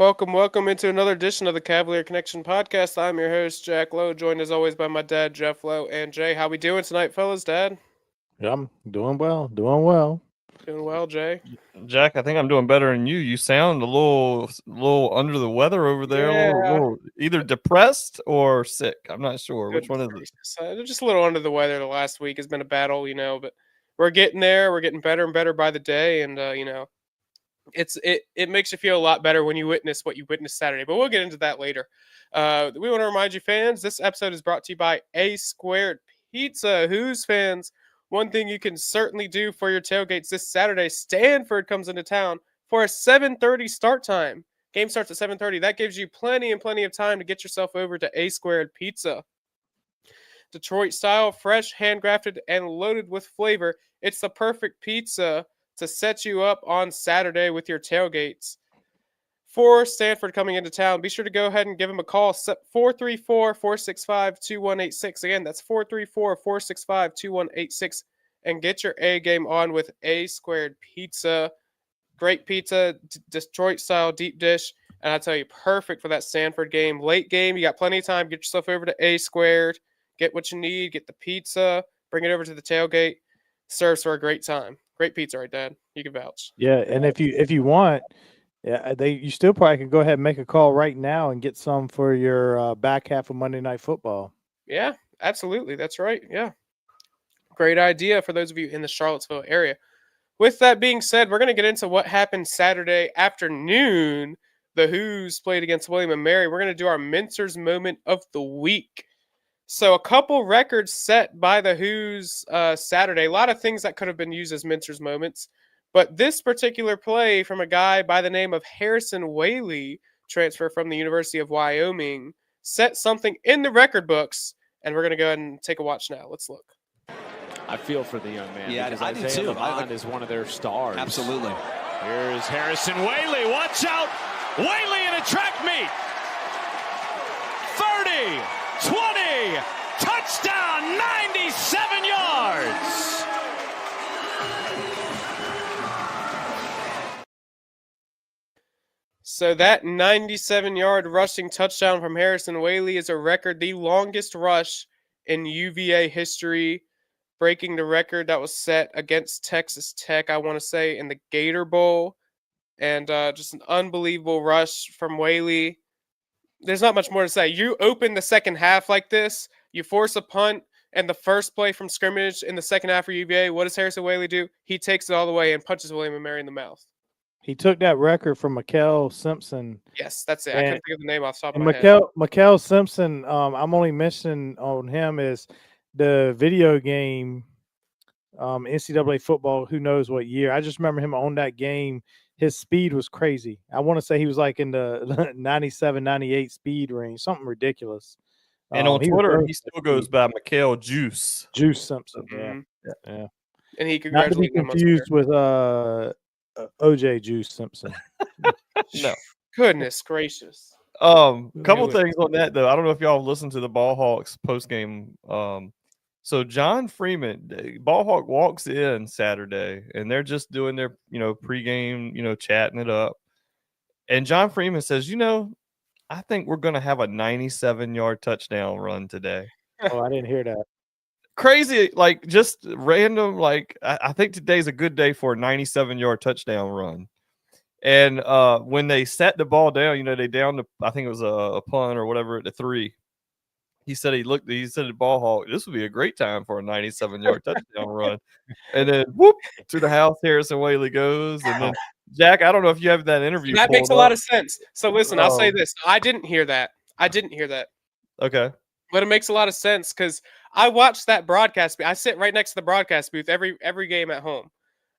Welcome into another edition of the Cavalier Connection podcast. I'm your host, Jack Lowe, joined as always by my dad, Jeff Lowe, and Jay. How we doing tonight, fellas? Dad? Yeah, I'm doing well, doing well. Doing well, Jay? Jack, I think I'm doing better than you. You sound a little under the weather over there, Yeah. either depressed or sick. I'm not sure. Which one is it? Gracious. Just a little under the weather the last week. Has been a battle, but we're getting there. We're getting better and better by the day, and it makes you feel a lot better when you witness what you witnessed Saturday. But we'll get into that later. We want to remind you, fans, this episode is brought to you by A Squared Pizza. Who's fans? One thing you can certainly do for your tailgates this Saturday, Stanford comes into town for a 7:30 start time. Game starts at 7:30. That gives you plenty of time to get yourself over to A Squared Pizza. Detroit style, fresh, handcrafted, and loaded with flavor. It's the perfect pizza to set you up on Saturday with your tailgates. For Stanford coming into town, be sure to go ahead and give them a call, 434-465-2186. Again, that's 434-465-2186, and get your A game on with A Squared Pizza. Great pizza, Detroit-style deep dish, and I tell you, perfect for that Stanford game. Late game, you got plenty of time. Get yourself over to A Squared, get what you need, get the pizza, bring it over to the tailgate. Serves for a great time. Great pizza, right, Dad? You can vouch. Yeah, and if you want, you still probably can go ahead and make a call right now and get some for your back half of Monday Night Football. Yeah, absolutely. That's right. Yeah. Great idea for those of you in the Charlottesville area. With that being said, we're going to get into what happened Saturday afternoon. The Who's played against William & Mary. We're going to do our Mincer's Moment of the Week. So a couple records set by the Who's Saturday. A lot of things that could have been used as Mincer's moments. But this particular play from a guy by the name of Harrison Whaley, transfer from the University of Wyoming, set something in the record books. And we're going to go ahead and take a watch now. Let's look. I feel for the young man. Yeah, because I do Isaiah too. Levon is one of their stars. Absolutely. Here's Harrison Whaley. Watch out. Whaley in a track meet. 30, 20, touchdown, 97 yards. So that 97-yard rushing touchdown from Harrison Whaley is a record, the longest rush in UVA history, breaking the record that was set against Texas Tech, I want to say, in the Gator Bowl. And just an unbelievable rush from Whaley. There's not much more to say. You open the second half like this, you force a punt, and the first play from scrimmage in the second half for UVA, what does Harrison Whaley do? He takes it all the way and punches William & Mary in the mouth. He took that record from Mikel Simpson. Yes, that's it. I couldn't think of the name off the top of my head. Mikel Simpson, I'm only mentioning on him is the video game NCAA football, who knows what year. I just remember him on that game. His speed was crazy. I want to say he was like in the 97, 98 speed range, something ridiculous. And on Twitter, he still goes by Mikel Juice Simpson. Mm-hmm. Yeah. And he Not to be congratulated him. confused with OJ Juice Simpson. No. Goodness gracious. Couple things on that though. I don't know if y'all listened to the Ball Hawks post game. So John Freeman, Ball Hawk walks in Saturday, and they're just doing their pregame, chatting it up. And John Freeman says, I think we're going to have a 97-yard touchdown run today. Oh, I didn't hear that. Crazy, like just random. Like I think today's a good day for a 97-yard touchdown run. And when they set the ball down, they down to, I think it was a punt or whatever at the 3. He said he said to Ball Hawk, this would be a great time for a 97-yard touchdown run. And then whoop to the house, Harrison Whaley goes. And then Jack, I don't know if you have that interview. That makes a lot of sense. So listen, I'll say this. I didn't hear that. Okay. But it makes a lot of sense because I watched that broadcast. I sit right next to the broadcast booth every game at home.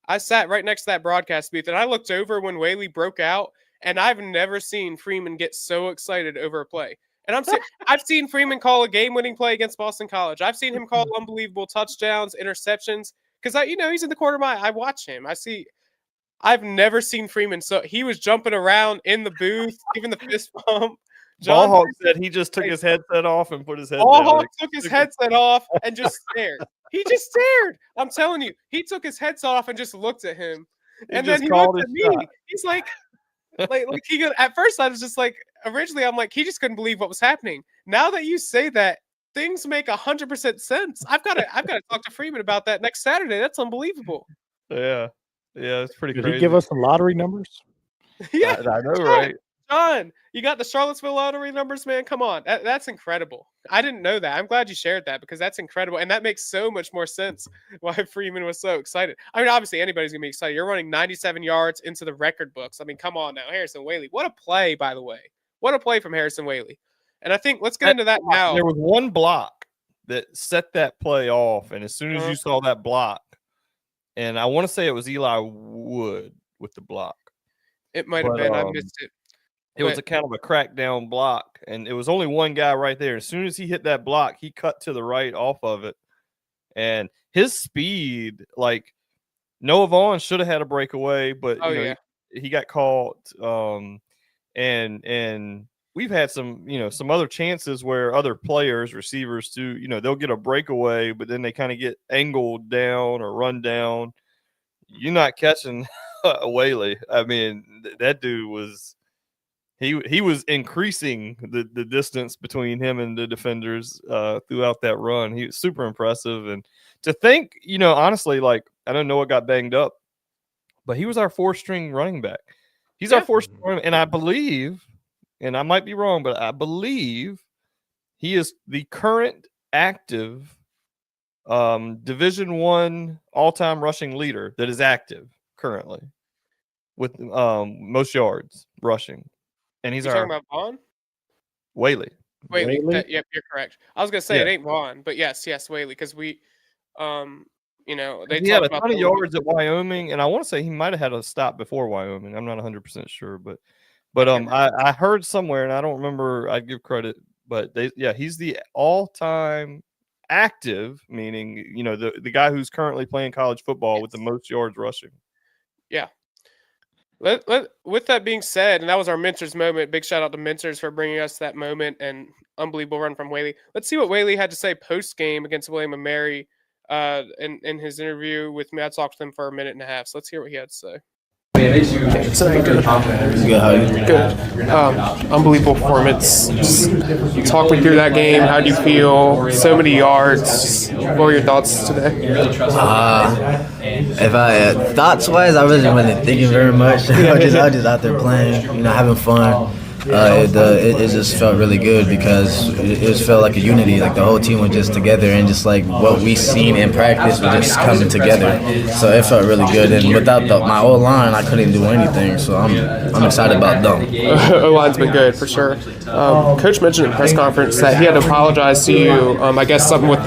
I sat right next to that broadcast booth, and I looked over when Whaley broke out, and I've never seen Freeman get so excited over a play. And I've seen Freeman call a game-winning play against Boston College. I've seen him call unbelievable touchdowns, interceptions, because he's in the corner of my eye. I watch him. I've never seen Freeman. So he was jumping around in the booth, giving the fist bump. Ball Hawk said he just took his headset off and put his head down. Ball Hawk took his headset off and just stared. He just stared. I'm telling you, he took his headset off and just looked at him. And then he looked at me. He's like, like at first I was just like, originally I'm like, he just couldn't believe what was happening. Now that you say that, things make 100% sense. I've got to talk to Freeman about that next Saturday. That's unbelievable. Yeah, it's pretty Did crazy. he give us some lottery numbers? Yeah, I know, right? John, you got the Charlottesville lottery numbers, man. Come on, that's incredible. I didn't know that. I'm glad you shared that because that's incredible, and that makes so much more sense why Freeman was so excited. I mean, obviously anybody's gonna be excited. You're running 97 yards into the record books. I mean, come on now, Harrison Whaley. What a play, by the way. What a play from Harrison Whaley. And I think let's get into that now. There was one block that set that play off, and as soon as you saw that block, and I want to say it was Eli Wood with the block. It might have been. I missed it. It was a kind of a crackdown block, and it was only one guy right there. As soon as he hit that block, he cut to the right off of it, and his speed, like Noah Vaughn should have had a breakaway, but he got caught. And we've had some other chances where other players, receivers too, they'll get a breakaway, but then they kind of get angled down or run down. You're not catching Whaley. I mean, that dude was. He was increasing the distance between him and the defenders throughout that run. He was super impressive. And to think, honestly, like, I don't know what got banged up, but he was our 4th-string running back. He's our 4th-string running back. And I believe, and I might be wrong, but I believe he is the current active Division I all-time rushing leader that is active currently with most yards rushing. And he's talking about Vaughn? Whaley. Yep, you're correct. I was gonna say it ain't Vaughn, but yes, Whaley, because we, they he had a ton of yards at Wyoming, and I want to say he might have had a stop before Wyoming. I'm not 100% sure, but I heard somewhere, and I don't remember. I'd give credit, but he's the all-time active, meaning the guy who's currently playing college football with the most yards rushing. Yeah. With that being said, and that was our Mentors moment. Big shout out to Mentors for bringing us that moment and unbelievable run from Whaley. Let's see what Whaley had to say post game against William and Mary in his interview with me. I talked to him for a minute and a half. So let's hear what he had to say. Good. How are you? Good. Unbelievable performance. Just talk me through that game. How do you feel? So many yards. What were your thoughts today? If I thoughts wise, I wasn't thinking very much. I was just out there playing, having fun. It just felt really good because it just felt like a unity. Like the whole team was just together, and just like what we seen in practice was just coming together. So it felt really good. And without my O-line, I couldn't do anything. So I'm excited about them. O-line's been good for sure. Coach mentioned in the press conference that he had to apologize to you. I guess something with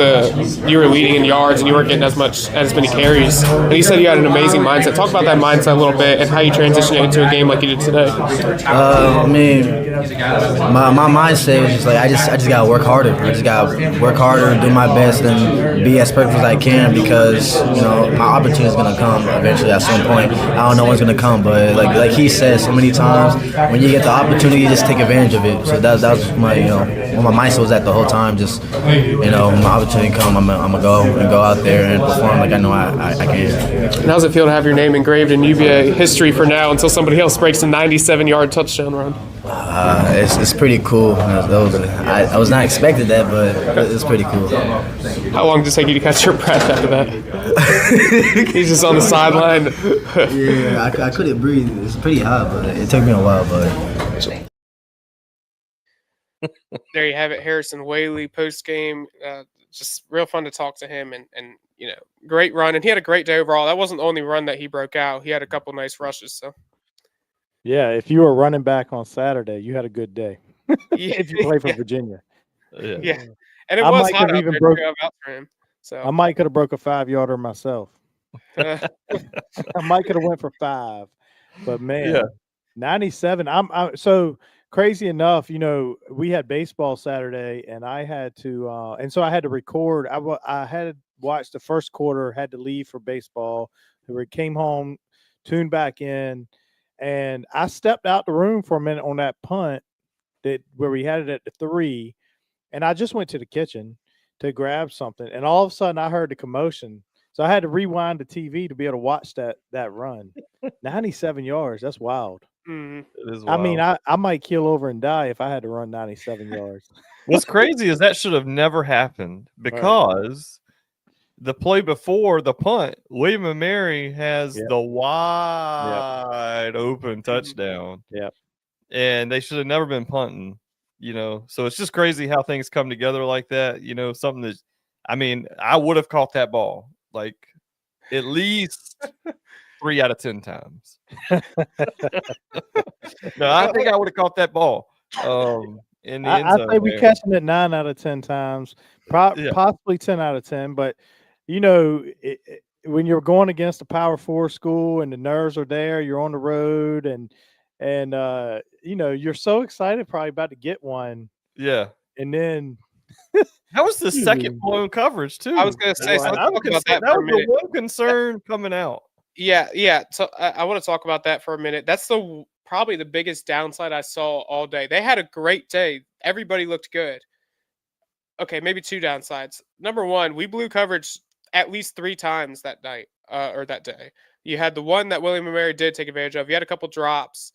you were leading in yards and you weren't getting as many carries. And he said you had an amazing mindset. Talk about that mindset a little bit and how you transitioned it into a game like you did today. I mean, my mindset was just like I just gotta work harder. I just gotta work harder, do my best, and be as perfect as I can because my opportunity is gonna come eventually at some point. I don't know when's gonna come, but like he said so many times, when you get the opportunity, you just take advantage of it. So that was my where my mindset was at the whole time. Just when my opportunity come, I'm gonna go out there and perform like I know I can. And how's it feel to have your name engraved in UVA history for now until somebody else breaks a 97-yard touchdown run? It's pretty cool. I was not expecting that, but it's pretty cool. How long did it take you to catch your breath after that? He's just on the sideline. Yeah, I couldn't breathe. It's pretty hot, but it took me a while. But there you have it, Harrison Whaley post game. Just real fun to talk to him, and great run. And he had a great day overall. That wasn't the only run that he broke out. He had a couple nice rushes. So. Yeah, if you were running back on Saturday, you had a good day. If you play for Virginia. Yeah. And it was hot out for him. So I might could have broke a 5-yarder myself. I might could have went for 5. But man, 97. So crazy enough, we had baseball Saturday and I had to and so I had to record. I had watched the first quarter, had to leave for baseball. We came home, tuned back in. And I stepped out the room for a minute on that punt where we had it at the 3, and I just went to the kitchen to grab something, and all of a sudden I heard the commotion. So I had to rewind the TV to be able to watch that run. 97 yards, that's wild. Mhm. It is I mean, wild. I might keel over and die if I had to run 97 yards. What's crazy is that should have never happened because the play before the punt, William and Mary has Yep. the wide open touchdown. Yep. And they should have never been punting, So it's just crazy how things come together like that. Something that, I mean, I would have caught that ball like at least 3 out of 10 times. No, I think I would have caught that ball. In the end I zone. say we there. catching it 9 out of 10 times, Yeah. possibly 10 out of 10. But when you're going against a Power 4 school and the nerves are there, you're on the road, and you're so excited probably about to get one, Yeah. and then That was the second blown coverage too. I was gonna say, so let's I'm talk about concerned- that for a was minute. the one concern coming out. Yeah. So I want to talk about that for a minute. That's probably the biggest downside I saw all day. They had a great day. Everybody looked good. Okay, maybe 2 downsides. Number one, we blew coverage at least 3 times that night or that day. You had the one that William and Mary did take advantage of. You had a couple drops.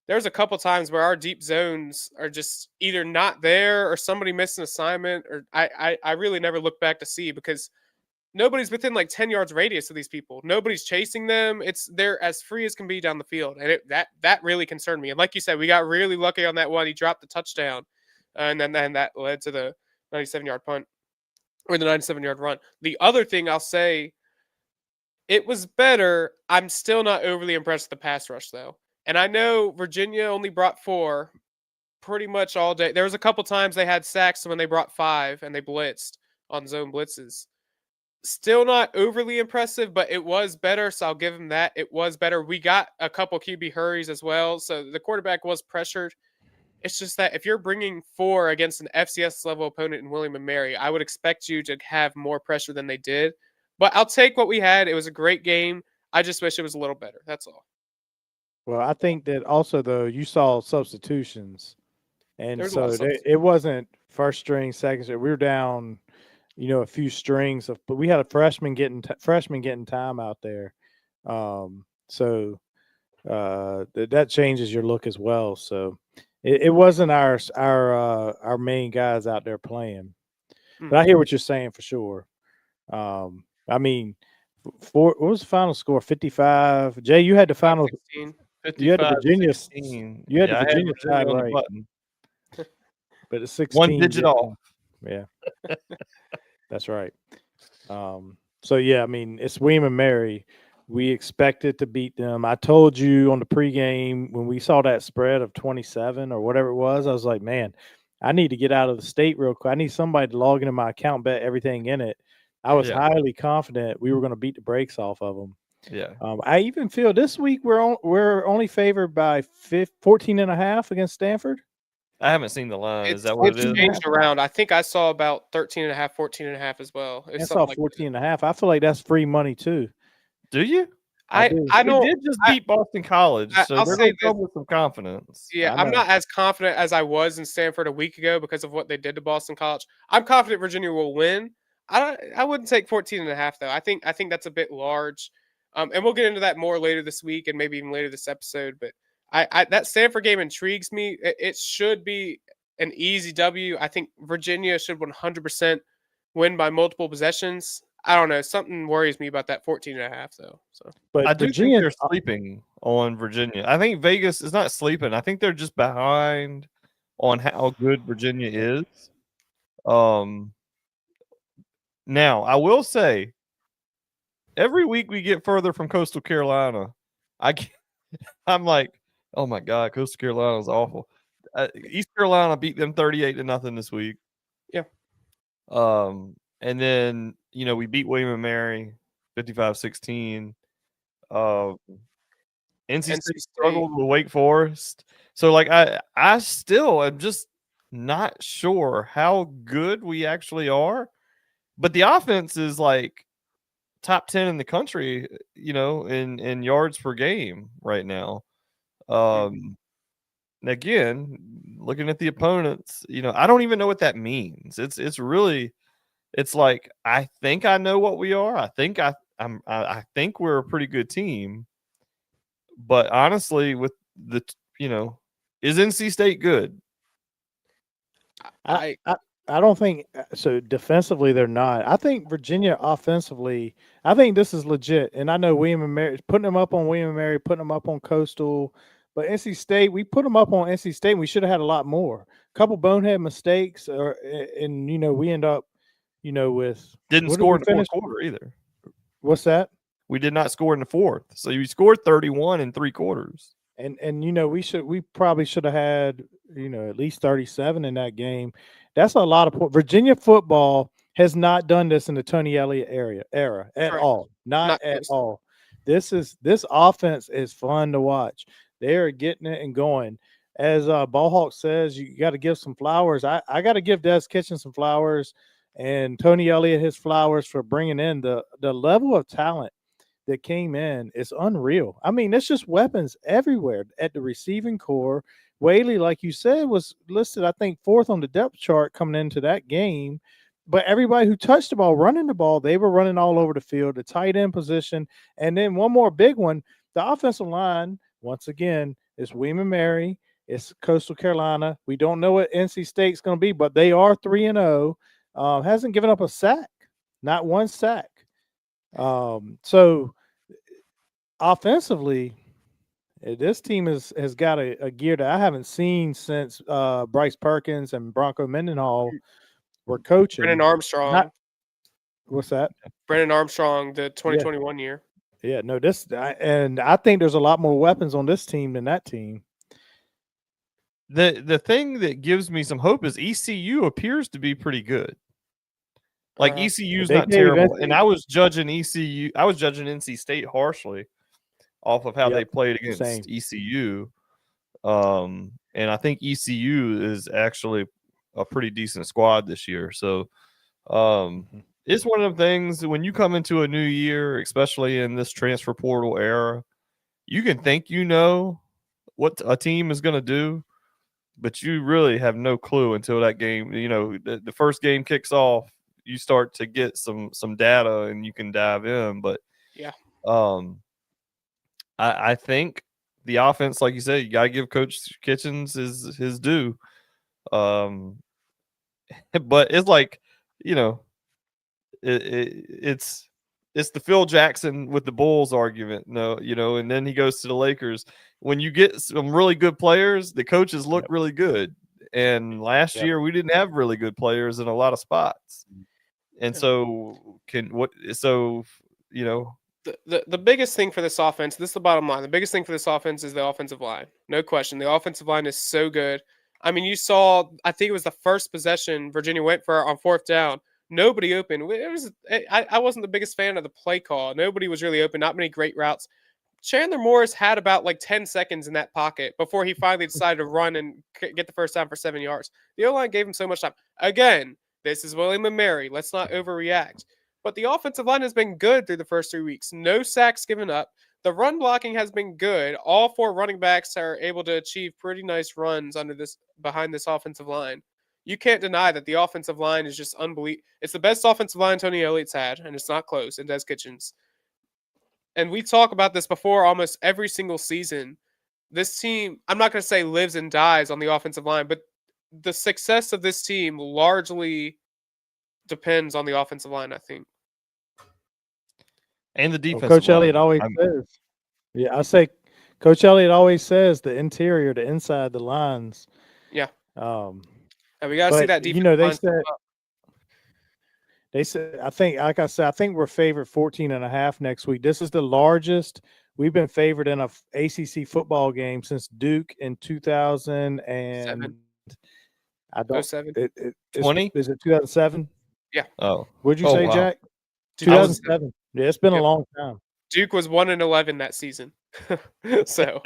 There's a couple times where our deep zones are just either not there or somebody missed an assignment, or I really never look back to see because nobody's within like 10 yards radius of these people. Nobody's chasing them. They're as free as can be down the field. And that really concerned me. And like you said, we got really lucky on that one. He dropped the touchdown. And then that led to the 97-yard punt or the 97-yard run. The other thing I'll say, it was better. I'm still not overly impressed with the pass rush though. And I know Virginia only brought 4 pretty much all day. There was a couple times they had sacks when they brought 5 and they blitzed on zone blitzes. Still not overly impressive, but it was better, so I'll give him that. It was better. We got a couple QB hurries as well, so the quarterback was pressured. It's just that if you're bringing 4 against an FCS level opponent in William and Mary, I would expect you to have more pressure than they did. But I'll take what we had. It was a great game. I just wish it was a little better. That's all. Well, I think that also though you saw substitutions, and There's a lot so of substitutions. it wasn't first string, second string. We were down, a few strings but we had a freshman getting time out there, so that changes your look as well. So it wasn't our main guys out there playing, but I hear what you're saying for sure. I mean, what was the final score? 55. Jay, you had the final. 16. You had the Virginia. 16. You had the I Virginia side on the right, button. but it's 16. 1 digit yeah. off. Yeah, that's right. So yeah, I mean, it's William and Mary. We expected to beat them. I told you on the pregame when we saw that spread of 27 or whatever it was, I was like, man, I need to get out of the state real quick. I need somebody to log into my account, bet everything in it. I was highly confident we were going to beat the brakes off of them. Yeah. I even feel this week we're only favored by 14.5 against Stanford. I haven't seen the line. Is that what it It's is? changed around. I think I saw about 13.5, 14.5 as well. I saw 14.5. I feel like that's free money too. Do you? I do. I They don't. did just beat Boston College, so I'll they're say going to this. come with some confidence. Yeah, I I'm know. not as confident as I was in Stanford a week ago because of what they did to Boston College. I'm confident Virginia will win. I wouldn't take 14.5 though. I think that's a bit large. And we'll get into that more later this week and maybe even later this episode. But I that Stanford game intrigues me. It should be an easy W. I think Virginia should 100% win by multiple possessions. I don't know. Something worries me about that 14.5 though. So, But I do Virginia, think they're sleeping on Virginia. I think Vegas is not sleeping. I think they're just behind on how good Virginia is. Now, I will say, every week we get further from Coastal Carolina, I'm like, oh my God, Coastal Carolina is awful. East Carolina beat them 38-0 this week. Yeah. And then, we beat William and Mary 55-16. NC State struggled with Wake Forest. So, like, I still am just not sure how good we actually are. But the offense is like top 10 in the country, in yards per game right now. Again, looking at the opponents, I don't even know what that means. It's really, it's like, I think I know what we are. I think I think we're a pretty good team. But honestly, with is NC State good? I don't think so. Defensively, they're not. I think Virginia offensively, I think this is legit. And I know William and Mary, putting them up on William and Mary, putting them up on Coastal, but NC State, we put them up on NC State. And we should have had a lot more. A couple bonehead mistakes, and we end up, with Didn't what did score we in the finish? fourth quarter either. What's that? We did not score in the fourth, so you scored 31 in 3 quarters. And we probably should have had at least 37 in that game. That's a lot of points. Virginia football has not done this in the Tony Elliott era at Correct. all. Not at close. all. This offense is fun to watch. They are getting it and going. As Ballhawk says, you got to give some flowers. I got to give Des Kitchen some flowers and Tony Elliott his flowers for bringing in the level of talent that came in is unreal. I mean, it's just weapons everywhere at the receiving core. Whaley, like you said, was listed, I think, 4th on the depth chart coming into that game. But everybody who touched the ball, running the ball, they were running all over the field, the tight end position. And then one more big one, the offensive line, once again, is William and Mary. It's Coastal Carolina. We don't know what NC State's going to be, but they are 3-0. Hasn't given up a sack, not one sack. So offensively, this team has got a gear that I haven't seen since Bryce Perkins and Bronco Mendenhall were coaching. Brennan Armstrong. What's that? Brennan Armstrong, the 2021 year. Yeah, no, and I think there's a lot more weapons on this team than that team. The thing that gives me some hope is ECU appears to be pretty good. Like ECU's not terrible. And I was judging ECU. I was judging NC State harshly off of how they played against ECU. And I think ECU is actually a pretty decent squad this year. So it's one of the things when you come into a new year, especially in this transfer portal era, you can think what a team is going to do, but you really have no clue until that game. The first game kicks off, you start to get some data and you can dive in. But yeah, I think the offense, like you said, you got to give Coach Kitchens his due. But it's like, it's the Phil Jackson with the Bulls argument. No, and then he goes to the Lakers. When you get some really good players, the coaches look really good. And last year we didn't have really good players in a lot of spots. And so the biggest thing for this offense, this is the bottom line. The biggest thing for this offense is the offensive line. No question. The offensive line is so good. I mean, you saw, I think it was the first possession Virginia went for on 4th down. Nobody open. I wasn't the biggest fan of the play call. Nobody was really open. Not many great routes. Chandler Morris had about 10 seconds in that pocket before he finally decided to run and get the first down for 7 yards. The O-line gave him so much time. Again, this is William and Mary. Let's not overreact. But the offensive line has been good through the first 3 weeks. No sacks given up. The run blocking has been good. All 4 running backs are able to achieve pretty nice runs behind this offensive line. You can't deny that the offensive line is just unbelievable. It's the best offensive line Tony Elliott's had, and it's not close, and Des Kitchens. And we talk about this before almost every single season. This team, I'm not going to say lives and dies on the offensive line, but the success of this team largely depends on the offensive line, I think. And the defense. Coach Elliott always says. Yeah, I say Coach Elliott always says the interior, the inside, the lines. Yeah. And we got to see that defense. They said, I think, like I said, I think we're favored 14.5 next week. This is the largest we've been favored in a ACC football game since Duke in 2000 and I don't 07. 20? Is it 2007? Yeah. Oh, what'd you say, wow. Jack? 2007. Yeah, it's been a long time. Duke was 1-11 that season. So,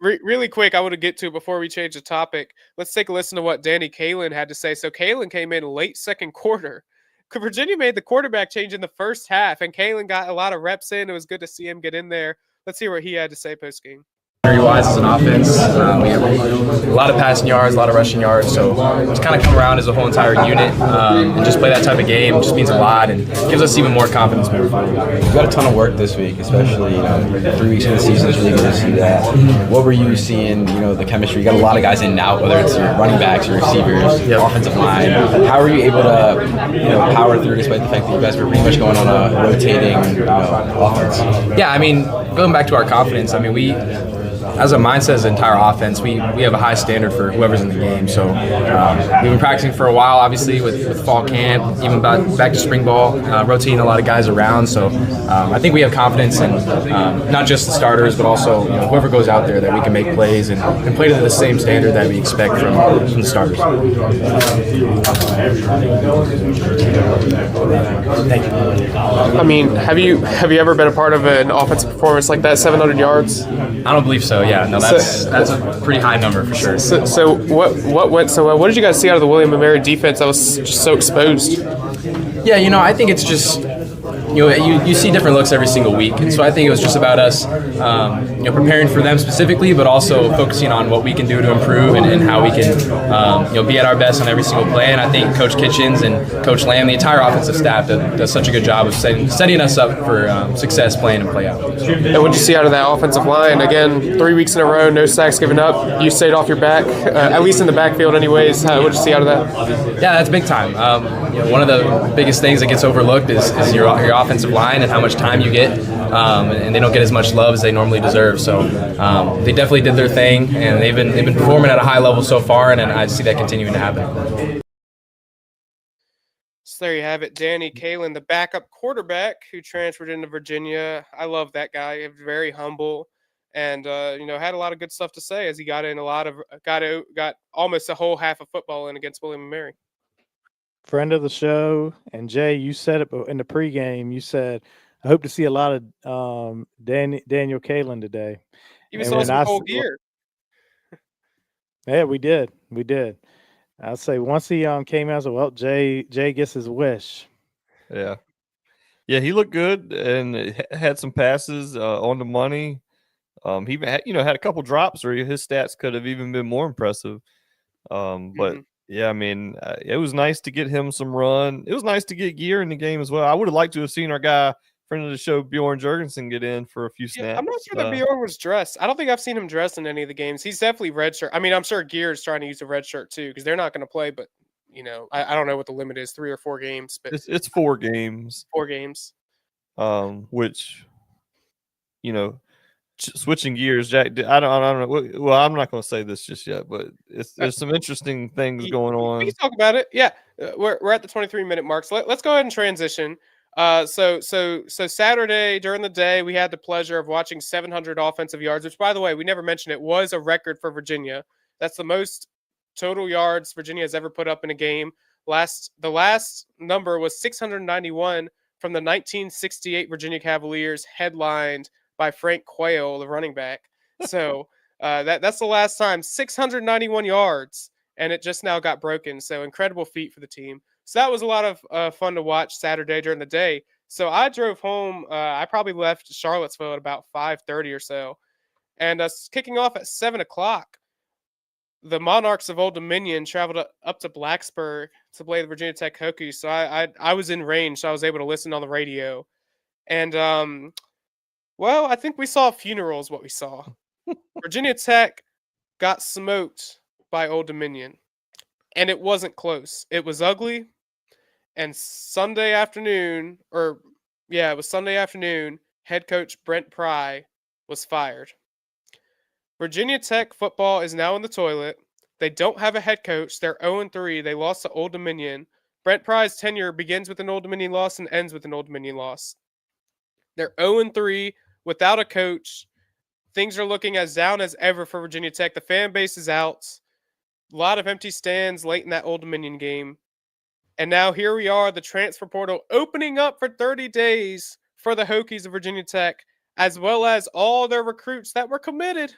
really quick, I want to get to before we change the topic. Let's take a listen to what Danny Kaelin had to say. So, Kaelin came in late second quarter. Virginia made the quarterback change in the first half, and Kaelin got a lot of reps in. It was good to see him get in there. Let's hear what he had to say post game. Wise as an offense, we have a lot of passing yards, a lot of rushing yards, so to kind of come around as a whole entire unit and just play that type of game just means a lot and gives us even more confidence moving forward. You got a ton of work this week, especially 3 weeks into the season. It's really good to see that. What were you seeing? The chemistry. You got a lot of guys in and out, whether it's your running backs, your receivers, offensive line. How are you able to power through despite the fact that you guys were pretty much going on a rotating offense? Yeah, I mean, going back to our confidence, I mean, we, as a mindset, as an entire offense, we have a high standard for whoever's in the game. So we've been practicing for a while, obviously, with fall camp, even back to spring ball, rotating a lot of guys around. So I think we have confidence in not just the starters, but also whoever goes out there that we can make plays and play to the same standard that we expect from the starters. Thank you. I mean, have you ever been a part of an offensive performance like that, 700 yards? I don't believe so. Yeah, no, that's a pretty high number for sure. So what went so well? What did you guys see out of the William & Mary defense that was just so exposed? Yeah, I think it's just you see different looks every single week, and so I think it was just about us preparing for them specifically, but also focusing on what we can do to improve and how we can be at our best on every single play. And I think Coach Kitchens and Coach Lamb, the entire offensive staff, does such a good job of setting us up for success playing and play out. And what did you see out of that offensive line? Again, 3 weeks in a row, no sacks given up. You stayed off your back, at least in the backfield anyways. What did you see out of that? Yeah, that's big time. One of the biggest things that gets overlooked is your offensive line and how much time you get, and they don't get as much love as they normally deserve. So they definitely did their thing, and they've been performing at a high level so far, and I see that continuing to happen. So there you have it, Danny Kaelin, the backup quarterback who transferred into Virginia. I love that guy. Very humble, and had a lot of good stuff to say as he got in got almost a whole half of football in against William & Mary. Friend of the show, and Jay, you said it in the pregame. You said, "I hope to see a lot of Daniel Kaelin today." He was on some cold gear. Yeah, we did. I'd say once he came out, I said, "Well, Jay gets his wish." Yeah, he looked good and had some passes on the money. He had a couple drops where his stats could have even been more impressive. But. Yeah, I mean, it was nice to get him some run. It was nice to get Gear in the game as well. I would have liked to have seen our guy, friend of the show, Bjorn Jurgensen, get in for a few snaps. Yeah, I'm not sure that Bjorn was dressed. I don't think I've seen him dressed in any of the games. He's definitely redshirt. I mean, I'm sure Gear is trying to use a red shirt too because they're not going to play. But I don't know what the limit is, 3 or 4 games. But it's 4 games. 4 games. Which, switching gears, Jack. I don't know. Well, I'm not going to say this just yet, but there's some interesting things going on. We can talk about it. Yeah, we're at the 23-minute mark. So let's go ahead and transition. So Saturday during the day, we had the pleasure of watching 700 offensive yards, which, by the way, we never mentioned it, was a record for Virginia. That's the most total yards Virginia has ever put up in a game. The last number was 691 from the 1968 Virginia Cavaliers, headlined by Frank Quayle, the running back. So that's the last time, 691 yards, and it just now got broken. So incredible feat for the team. So that was a lot of fun to watch Saturday during the day. So I drove home. I probably left Charlottesville at about 5:30 or so, and kicking off at 7 o'clock. The Monarchs of Old Dominion traveled up to Blacksburg to play the Virginia Tech Hokies. So I was in range, so I was able to listen on the radio, and well, I think we saw funerals. What we saw, Virginia Tech got smoked by Old Dominion, and it wasn't close. It was ugly. And Sunday afternoon, head coach Brent Pry was fired. Virginia Tech football is now in the toilet. They don't have a head coach. They're 0-3. They lost to Old Dominion. Brent Pry's tenure begins with an Old Dominion loss and ends with an Old Dominion loss. They're 0-3 without a coach. Things are looking as down as ever for Virginia Tech. The fan base is out. A lot of empty stands late in that Old Dominion game. And now here we are, the transfer portal opening up for 30 days for the Hokies of Virginia Tech, as well as all their recruits that were committed.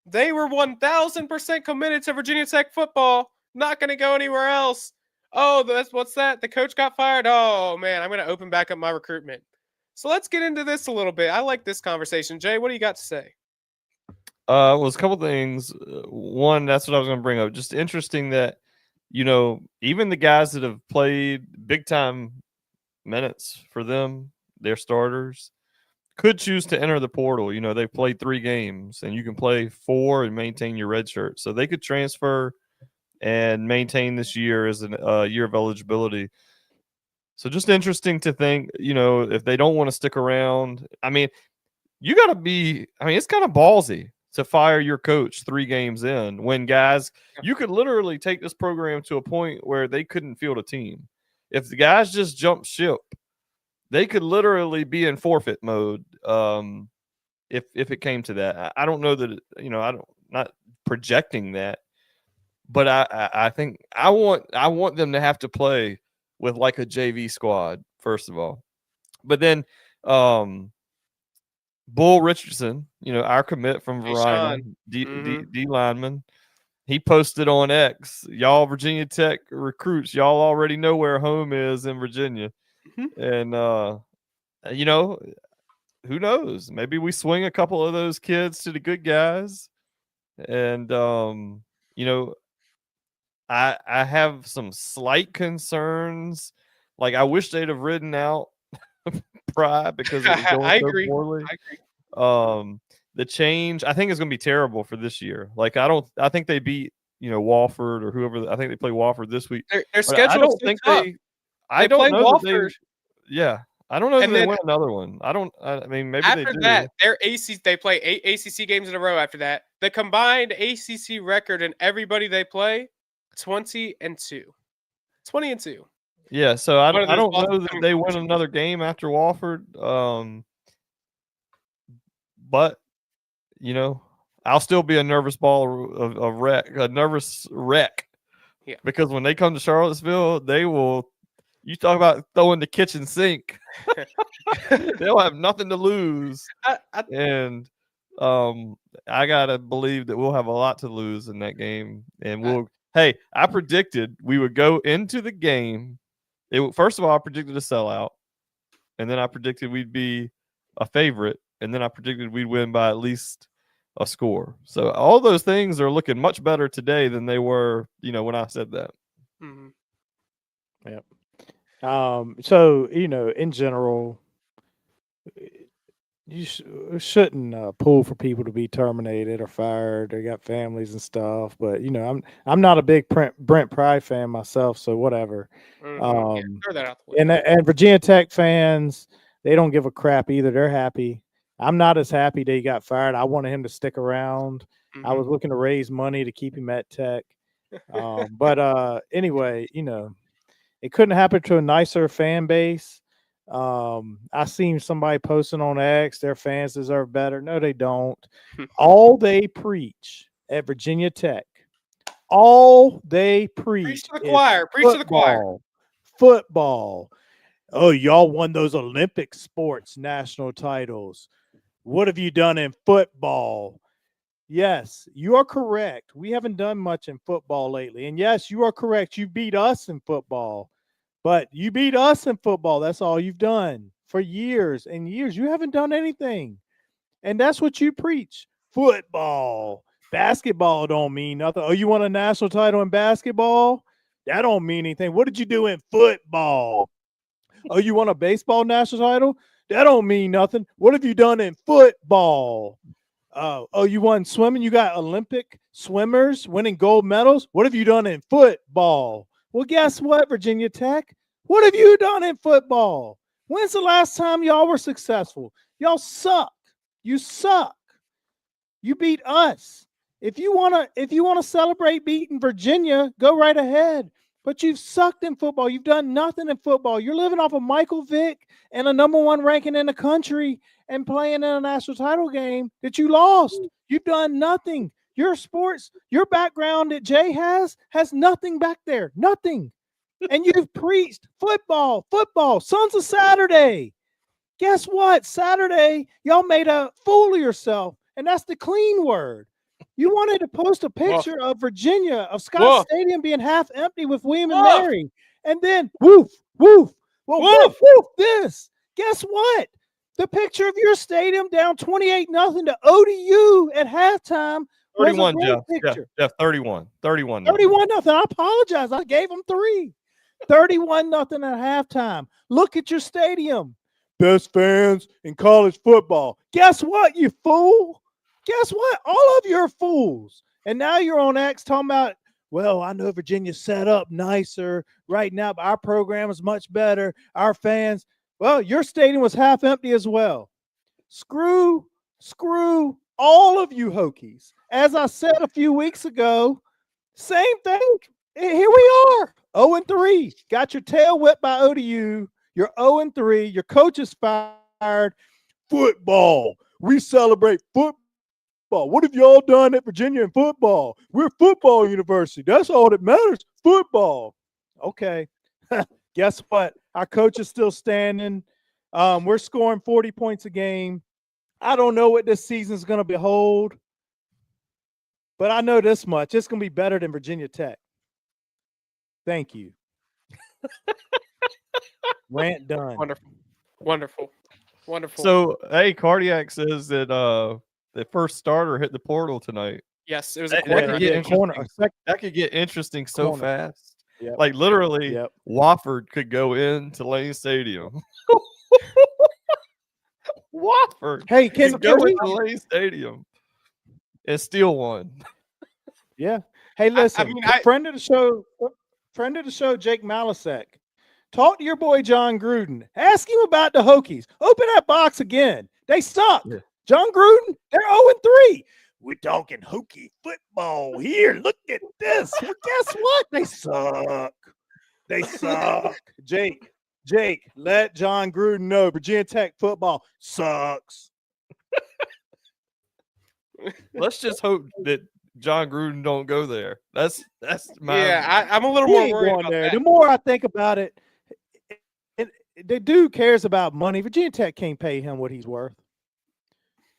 They were 1,000% committed to Virginia Tech football. Not going to go anywhere else. Oh, what's that? The coach got fired? Oh, man, I'm going to open back up my recruitment. So let's get into this a little bit. I like this conversation. Jay, what do you got to say? Was a couple things. One, that's what I was going to bring up. Just interesting that, even the guys that have played big time minutes for them, their starters, could choose to enter the portal. They've played 3 games, and you can play 4 and maintain your red shirt. So they could transfer and maintain this year as a year of eligibility. So just interesting to think, if they don't want to stick around. I mean, you got to be. I mean, it's kind of ballsy to fire your coach 3 games in when guys, you could literally take this program to a point where they couldn't field a team. If the guys just jump ship, they could literally be in forfeit mode. If it came to that, I don't know that, not projecting that, but I think I want them to have to play with like a JV squad, first of all. But then, Bull Richardson, our commit from Verona, D lineman, he posted on X, y'all Virginia Tech recruits, y'all already know where home is in Virginia. And, who knows? Maybe we swing a couple of those kids to the good guys. And, I have some slight concerns. Like, I wish they'd have ridden out Pry because it was going I so agree. poorly. I agree. The change, I think, is going to be terrible for this year. Like, I think they beat, Wofford or whoever. I think they play Wofford this week. Their schedule is tough. I don't play know Wofford. I don't know that And they then win another one. I mean, maybe they After do. that, they play 8 ACC games in a row after that. The combined ACC record and everybody they play, 20-2. 20-2. Yeah, so I One don't of those know losses that coming they from win another game after Wofford. But I'll still be a nervous nervous wreck. Yeah. Because when they come to Charlottesville, they will. You talk about throwing the kitchen sink. They'll have nothing to lose, and I gotta believe that we'll have a lot to lose in that game. And hey, I predicted we would go into the game. First of all, I predicted a sellout, and then I predicted we'd be a favorite, and then I predicted we'd win by at least a score. So all those things are looking much better today than they were, when I said that. Mm-hmm. Yep. So, in general, you shouldn't pull for people to be terminated or fired. They got families and stuff, but I'm not a big Brent Pry fan myself, so whatever. Mm-hmm. Throw that out the way. And Virginia Tech fans, they don't give a crap either. They're happy. I'm not as happy that he got fired. I wanted him to stick around. Mm-hmm. I was looking to raise money to keep him at Tech. But anyway, it couldn't happen to a nicer fan base. I seen somebody posting on X, their fans deserve better. No, they don't. All they preach at Virginia Tech, all they preach to the choir. Preach to the choir. Football. Oh, y'all won those Olympic sports national titles. What have you done in football? Yes, you are correct. We haven't done much in football lately. And yes, you are correct. You beat us in football. But you beat us in football. That's all you've done for years and years. You haven't done anything. And that's what you preach. Football. Basketball don't mean nothing. Oh, you won a national title in basketball? That don't mean anything. What did you do in football? Oh, you won a baseball national title? That don't mean nothing. What have you done in football? Oh, you won swimming? You got Olympic swimmers winning gold medals? What have you done in football? Well, guess what, Virginia Tech? What have you done in football? When's the last time y'all were successful? Y'all suck. You suck. You beat us. If you wanna celebrate beating Virginia, go right ahead. But you've sucked in football. You've done nothing in football. You're living off of Michael Vick and a #1 ranking in the country and playing in a national title game that you lost. You've done nothing. Your sports, your background that Jay has nothing back there. Nothing. And you've preached football, Sons of Saturday. Guess what? Saturday, y'all made a fool of yourself, and that's the clean word. You wanted to post a picture of Virginia, of Scott Stadium being half empty with William and Mary. And then, woof. Well, woof this. Guess what? The picture of your stadium down 28-0 to ODU at halftime. 31, was a Jeff. great picture. Jeff, 31. 31. 31-0. I apologize. I gave them 3. 31-0 at halftime. Look at your stadium. Best fans in college football. Guess what, you fool? Guess what? All of you are fools. And now you're on X talking about, well, I know Virginia's set up nicer right now, but our program is much better. Our fans, well, your stadium was half empty as well. Screw all of you Hokies. As I said a few weeks ago, same thing. Here we are, 0-3. Got your tail whipped by ODU. You're 0-3. Your coach is fired. Football. We celebrate football. What have y'all done at Virginia in football? We're a football university. That's all that matters. Football. Okay. Guess what? Our coach is still standing. We're scoring 40 points a game. I don't know what this season is going to behold, but I know this much. It's going to be better than Virginia Tech. Thank you. Rant done. Wonderful. So, hey, Cardiac says that the first starter hit the portal tonight. Yes, it was a That corner. could get corner. That could get interesting so Corner. fast. Yep. Like literally, Yep. Wofford could go into Lane Stadium. Wofford Hey, can could go we? into Lane Stadium and steal one. Yeah. Hey, listen. Friend of the show, Jake Malasek. Talk to your boy John Gruden. Ask him about the Hokies. Open that box again. They suck. Yeah. John Gruden, they're 0-3. We're talking Hokie football here. Look at this. Well, guess what? They suck. They suck. Jake, let John Gruden know Virginia Tech football sucks. Let's just hope that John Gruden don't go there. That's my I'm a little He more ain't worried going about there. that. The more I think about it, the dude cares about money. Virginia Tech can't pay him what he's worth.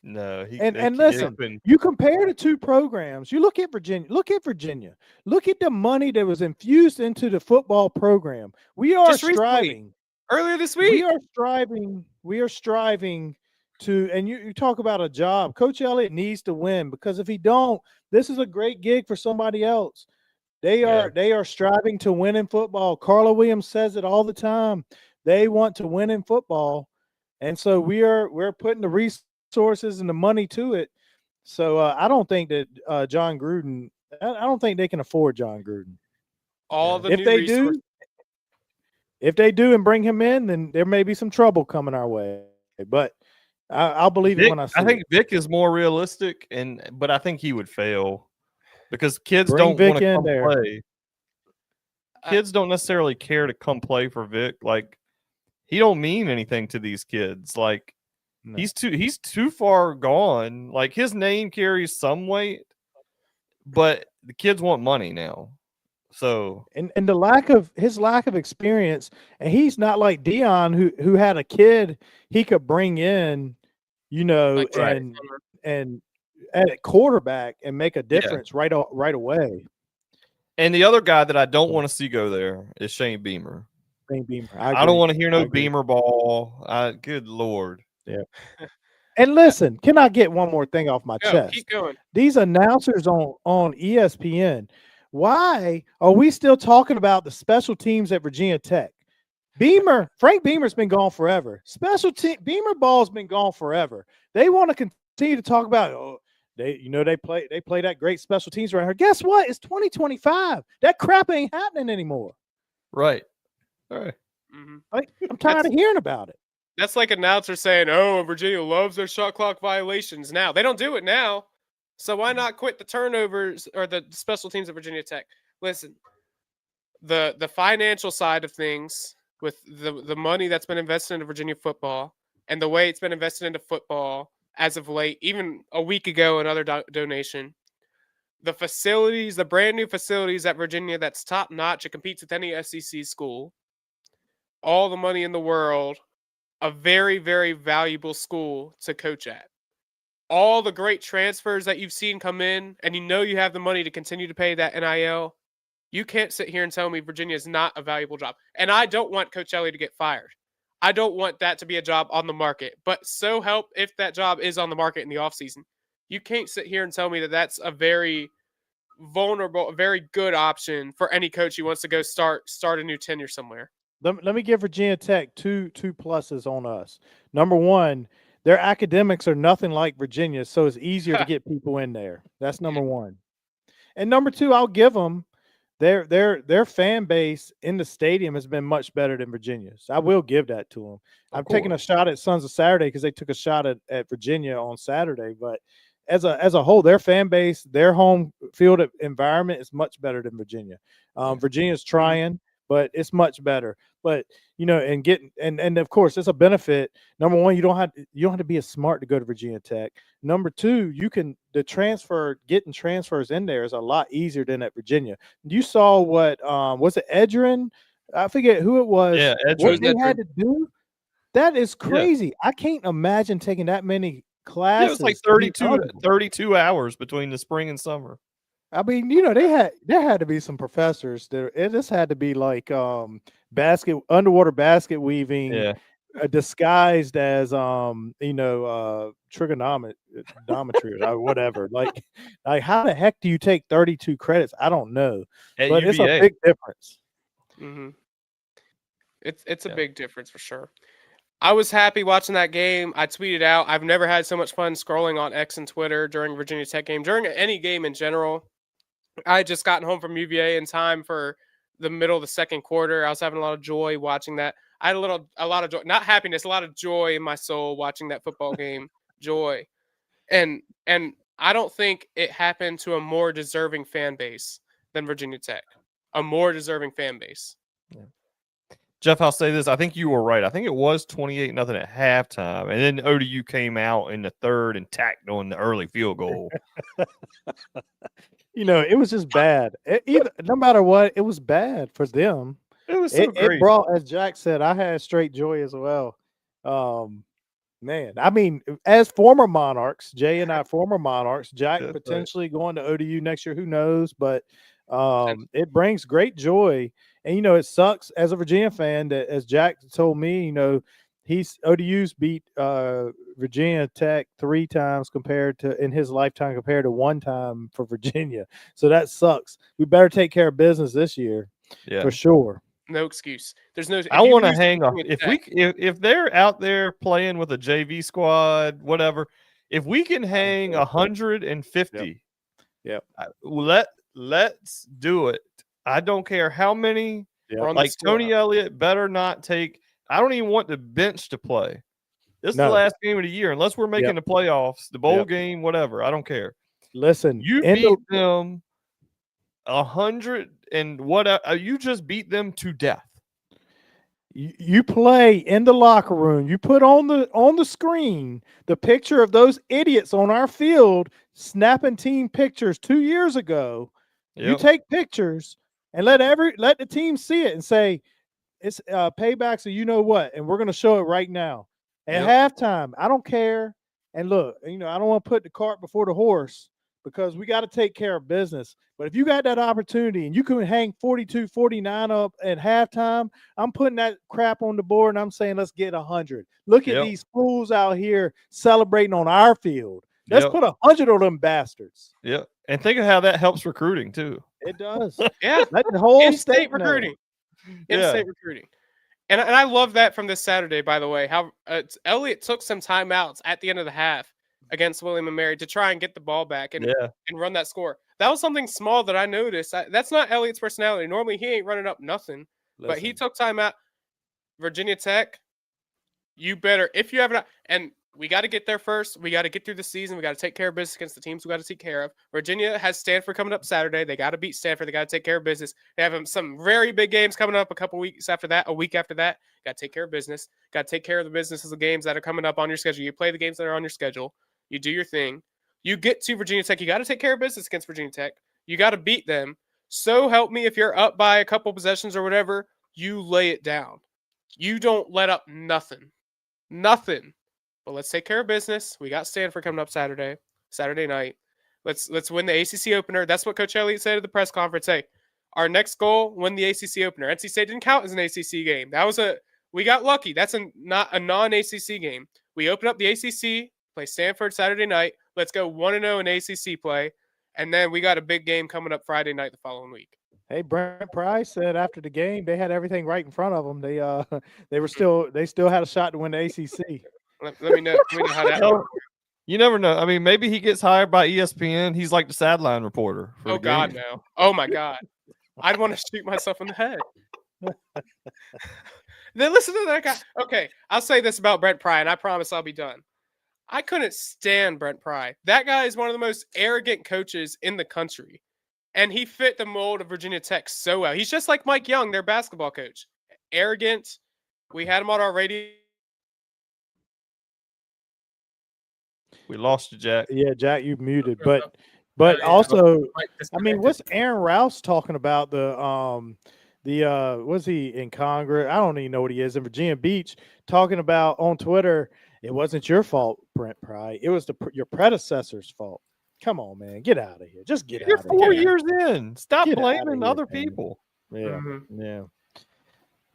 no. And listen, you compare the two programs. You look at Virginia. Look at the money that was infused into the football program. We are Just recently, striving. Earlier this week. We are striving to, and you talk about a job. Coach Elliott needs to win, because if he don't, this is a great gig for somebody else. They are striving to win in football. Carla Williams says it all the time. They want to win in football. And so we're putting the resources and the money to it. So I don't think that John Gruden, I don't think they can afford John Gruden. If they do and bring him in, then there may be some trouble coming our way. But I'll believe it when I see it. I think Vic is more realistic, but I think he would fail because kids Bring don't Vic want to in come there. play. Kids don't necessarily care to come play for Vic. Like, he don't mean anything to these kids. Like, No. he's too far gone. Like, his name carries some weight, but the kids want money now. So And his lack of experience, and he's not like Dion who had a kid he could bring in, and at quarterback and make a difference right away. And the other guy that I don't want to see go there is Shane Beamer. Shane Beamer. I don't want to hear no Beamer ball. Good Lord. Yeah. And listen, can I get one more thing off my chest? Keep going. These announcers on ESPN, why are we still talking about the special teams at Virginia Tech? Frank Beamer's been gone forever. Beamer ball's been gone forever. They want to continue to talk about they play that great special teams around here. Guess what? It's 2025. That crap ain't happening anymore. Right. All right. Mm-hmm. I'm tired of hearing about it. That's like announcers saying, "Oh, Virginia loves their shot clock violations now." They don't do it now, so why not quit the turnovers or the special teams at Virginia Tech? Listen, the financial side of things with the money that's been invested into Virginia football and the way it's been invested into football as of late, even a week ago, another donation. The facilities, the brand new facilities at Virginia that's top notch. It competes with any SEC school. All the money in the world. A very, very valuable school to coach at. All the great transfers that you've seen come in, and you have the money to continue to pay that NIL. You can't sit here and tell me Virginia is not a valuable job. And I don't want Coach Elliott to get fired. I don't want that to be a job on the market. But so help if that job is on the market in the offseason. You can't sit here and tell me that that's a very vulnerable, a very good option for any coach who wants to go start a new tenure somewhere. Let me give Virginia Tech two pluses on us. Number one, their academics are nothing like Virginia, so it's easier to get people in there. That's number one. And number two, I'll give them their fan base in the stadium has been much better than Virginia's. I will give that to them. I'm taking a shot at Sons of Saturday because they took a shot at Virginia on Saturday, but as a whole, their fan base, their home field environment is much better than Virginia. Virginia's trying, but it's much better. But and of course, it's a benefit. Number one, you don't have to be as smart to go to Virginia Tech. Number two, getting transfers in there is a lot easier than at Virginia. You saw what was it, Edgerrin? I forget who it was. Yeah, what they had to do. That is crazy. Yeah. I can't imagine taking that many classes. It was like 32 hours between the spring and summer. I mean, there had to be some professors there. This had to be like underwater basket weaving, disguised as trigonometry or whatever. Like how the heck do you take 32 credits? I don't know, but it's a big difference. Mm-hmm. It's a big difference for sure. I was happy watching that game. I tweeted out, I've never had so much fun scrolling on X and Twitter during Virginia Tech game, during any game in general. I had just gotten home from UVA in time for the middle of the second quarter. I was having a lot of joy watching that. I had a lot of joy, not happiness, a lot of joy in my soul watching that football game. Joy. And I don't think it happened to a more deserving fan base than Virginia Tech. A more deserving fan base. Yeah. Jeff, I'll say this. I think you were right. I think it was 28-0 at halftime. And then ODU came out in the third and tacked on the early field goal. It was just bad. No matter what, it was bad for them. It was so great. It brought, as Jack said, I had straight joy as well. Man, I mean, as former Monarchs, Jay and I, former Monarchs, Jack potentially going to ODU next year, who knows? But it brings great joy. And, it sucks as a Virginia fan that, as Jack told me, ODU's beat Virginia Tech 3 times in his lifetime compared to 1 time for Virginia. So that sucks. We better take care of business this year for sure. No excuse. There's no. I want to hang on. If they're out there playing with a JV squad, whatever, if we can hang 150, let's do it. I don't care how many. Like Tony Elliott better not take. I don't even want the bench to play. This is the last game of the year, unless we're making the playoffs, the bowl game, whatever. I don't care. Listen, you beat them 100 and what? You just beat them to death. You play in the locker room. You put on the screen the picture of those idiots on our field snapping team pictures 2 years ago. Yep. You take pictures and let the team see it and say it's payback. So you know what, and we're going to show it right now at halftime. I don't care. And look, I don't want to put the cart before the horse because we got to take care of business. But if you got that opportunity and you can hang 42-49 up at halftime, I'm putting that crap on the board and I'm saying let's get 100. Look at these fools out here celebrating on our field. Let's put 100 of them bastards. Yeah, and think of how that helps recruiting too. It does. Yeah, let the whole in-state recruiting. In-state recruiting. And I love that from this Saturday, by the way, how Elliott took some timeouts at the end of the half against William & Mary to try and get the ball back and run that score. That was something small that I noticed. That's not Elliott's personality. Normally, he ain't running up nothing. But he took time out. Virginia Tech, you better, if you have not, and we got to get there first. We got to get through the season. We got to take care of business against the teams we got to take care of. Virginia has Stanford coming up Saturday. They got to beat Stanford. They got to take care of business. They have some very big games coming up a week after that. Got to take care of business. Got to take care of the business of the games that are coming up on your schedule. You play the games that are on your schedule. You do your thing. You get to Virginia Tech. You got to take care of business against Virginia Tech. You got to beat them. So help me, if you're up by a couple possessions or whatever, you lay it down. You don't let up nothing. Nothing. But let's take care of business. We got Stanford coming up Saturday night. Let's win the ACC opener. That's what Coach Elliott said at the press conference. Hey, our next goal, win the ACC opener. NC State didn't count as an ACC game. That was we got lucky. That's not a non-ACC game. We open up the ACC, play Stanford Saturday night. Let's go 1-0 in ACC play. And then we got a big game coming up Friday night the following week. Hey, Brent Price said after the game they had everything right in front of them. They still had a shot to win the ACC. Let me know how that works. You never know. I mean, maybe he gets hired by ESPN. He's like the sideline reporter. Oh God, no! Oh my God, I'd want to shoot myself in the head. Then listen to that guy. Okay, I'll say this about Brent Pry, and I promise I'll be done. I couldn't stand Brent Pry. That guy is one of the most arrogant coaches in the country. And he fit the mold of Virginia Tech so well. He's just like Mike Young, their basketball coach. Arrogant. We had him on our radio. We lost you, Jack. Yeah, Jack, you muted. But also, I mean, what's Aaron Rouse talking about? Was he in Congress? I don't even know what he is in Virginia Beach, talking about on Twitter. It wasn't your fault, Brent Pry. It was your predecessor's fault. Come on, man. Get out of here. Just get You're out of here. 4 years in. Stop Get outta blaming here, other man. people. Yeah. Yeah.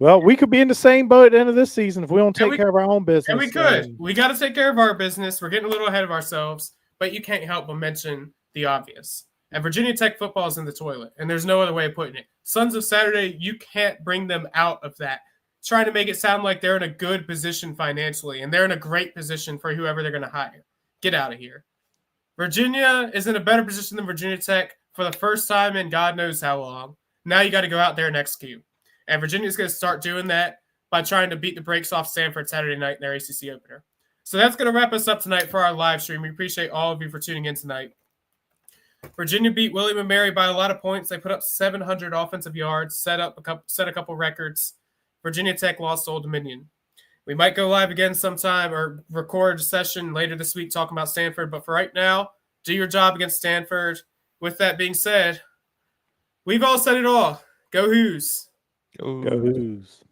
Well, we could be in the same boat at the end of this season if we don't take care of our own business. And we could. We got to take care of our business. We're getting a little ahead of ourselves, but you can't help but mention the obvious. And Virginia Tech football is in the toilet, and there's no other way of putting it. Sons of Saturday, you can't bring them out of that. Trying to make it sound like they're in a good position financially, and they're in a great position for whoever they're going to hire. Get out of here. Virginia is in a better position than Virginia Tech for the first time in God knows how long. Now you got to go out there and execute. And Virginia's going to start doing that by trying to beat the brakes off Stanford Saturday night in their ACC opener. So that's going to wrap us up tonight for our live stream. We appreciate all of you for tuning in tonight. Virginia beat William & Mary by a lot of points. They put up 700 offensive yards, set a couple records. Virginia Tech lost to Old Dominion. We might go live again sometime or record a session later this week talking about Stanford. But for right now, do your job against Stanford. With that being said, we've all said it all. Go Hoos. Go Hoos.